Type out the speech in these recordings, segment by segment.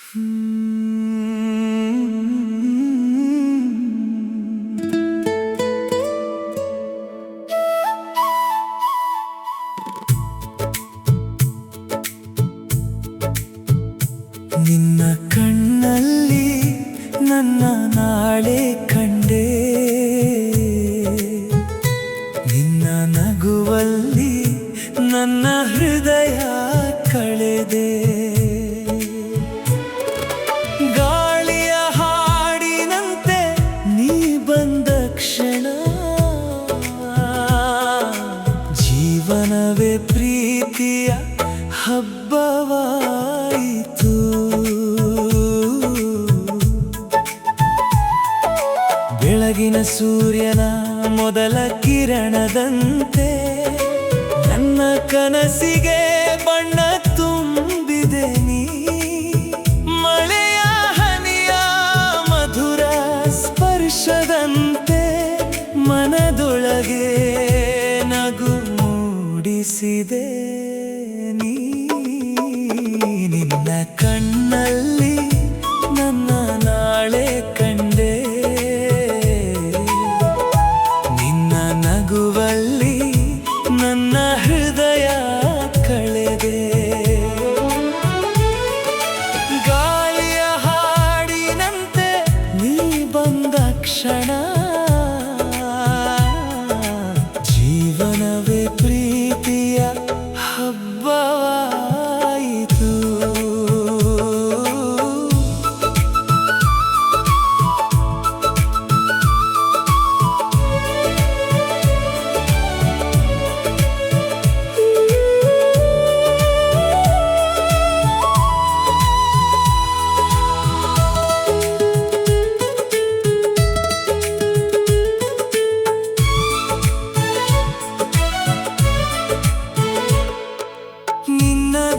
ನಿನ್ನ ಕಣ್ಣಲ್ಲಿ ನನ್ನ ನಾಳೆ ಕಂಡೆ, ನಿನ್ನ ನಗುವಲ್ಲಿ ನನ್ನ ಹೃದಯ ಕಳೆದೆ. ಗಾಳಿಯ ಹಾಡಿನಂತೆ ನೀ ಬಂದ ಕ್ಷಣ, ಜೀವನವೇ ಪ್ರೀತಿಯ ಹಬ್ಬವಾಯಿತು. ಬೆಳಗಿನ ಸೂರ್ಯನ ಮೊದಲ ಕಿರಣದಂತೆ ನನ್ನ ಕನಸಿಗೆ ಬಣ್ಣ ತುಂಬಿದೆ ನೀ. ಮಳೆಯ ಹನಿಯ ಮಧುರ ಸ್ಪರ್ಶದಂತೆ ಮನದೊಳಗೆ ನಗು ಮೂಡಿಸಿದೆ ನೀ. ನಿನ್ನ ಕಣ್ಣಲ್ಲಿ ನನ್ನ ನಾಳೆ ಕಂಡೆ, ನಿನ್ನ ನಗುವಲ್ಲಿ ನನ್ನ ಹೃದಯ ಕಳೆದೆ. ಗಾಳಿಯ ಹಾಡಿನಂತೆ ನೀ ಬಂದ ಕ್ಷಣ, ಜೀವನವೇ ಪ್ರೀತಿಯ ಹಬ್ಬವಾಯಿತು.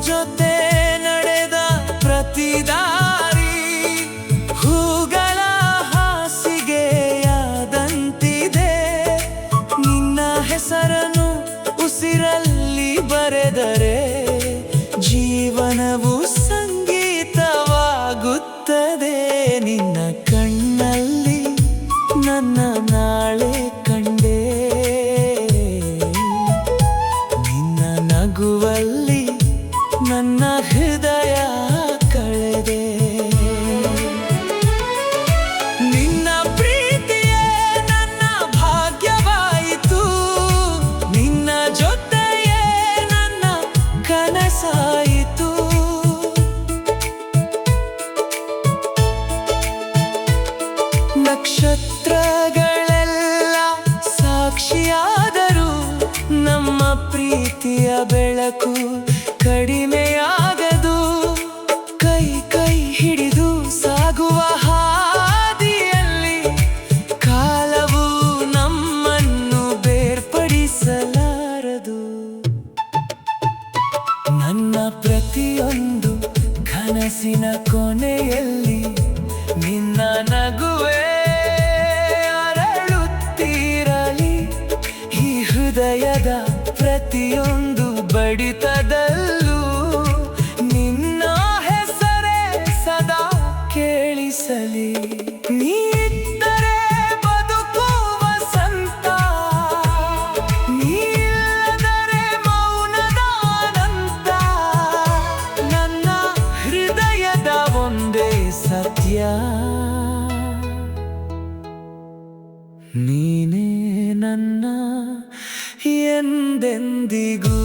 ಜೊತೆ ನಡೆದ ಪ್ರತಿ ದಾರಿ ಹೂಗಳ ಹಾಸಿಗೆಯಾದಂತಿದೆ. ನಿನ್ನ ಹೆಸರನ್ನು ಉಸಿರಲ್ಲಿ ಬರೆದರೆ ಜೀವನವು ಸಂಗೀತವಾಗುತ್ತದೆ. ನಿನ್ನ ಕಣ್ಣಲ್ಲಿ ನನ್ನ ನಾಳೆ ಕಂಡೆ, ನಿನ್ನ ನಗುವಲ್ಲಿ ನನ್ನ ಹೃದಯ ಕಳೆದೆ. ನಿನ್ನ ಪ್ರೀತಿಯೇ ನನ್ನ ಭಾಗ್ಯವಾಯಿತು, ನಿನ್ನ ಜೊತೆಯೇ ನನ್ನ ಕನಸಾಯಿತು. ನಕ್ಷತ್ರಗಳೆಲ್ಲ ಸಾಕ್ಷಿಯಾದರೂ ನಮ್ಮ ಪ್ರೀತಿಯ ಬೆಳಕು ಕಡಿಮೆಯಾಗದು. ಕೈ ಕೈ ಹಿಡಿದು ಸಾಗುವ ಹಾದಿಯಲ್ಲಿ ಕಾಲವು ನಮ್ಮನ್ನು ಬೇರ್ಪಡಿಸಲಾರದು. ನನ್ನ ಪ್ರತಿಯೊಂದು ಕನಸಿನ ಕೊನೆಯಲ್ಲಿ ನಿನ್ನ ನಗುವೇ ಅರಳುತ್ತಿರಲಿ. ಈ ಹೃದಯದ ಪ್ರತಿಯೊಂದು ಬಡಿತದಲ್ಲೂ ನಿನ್ನ ಹೆಸರೇ ಸದಾ ಕೇಳಿಸಲಿ. ನೀರಿದ್ದರೆ ಬದುಕುವ ಸಂತ, ನೀಲ್ಲದರೆ ಮೌನದ ಅನಂತ. ನನ್ನ ಹೃದಯದ ಒಂದೇ ಸತ್ಯ, ನೀನೇ ನನ್ನ ಎಂದೆಂದಿಗೂ.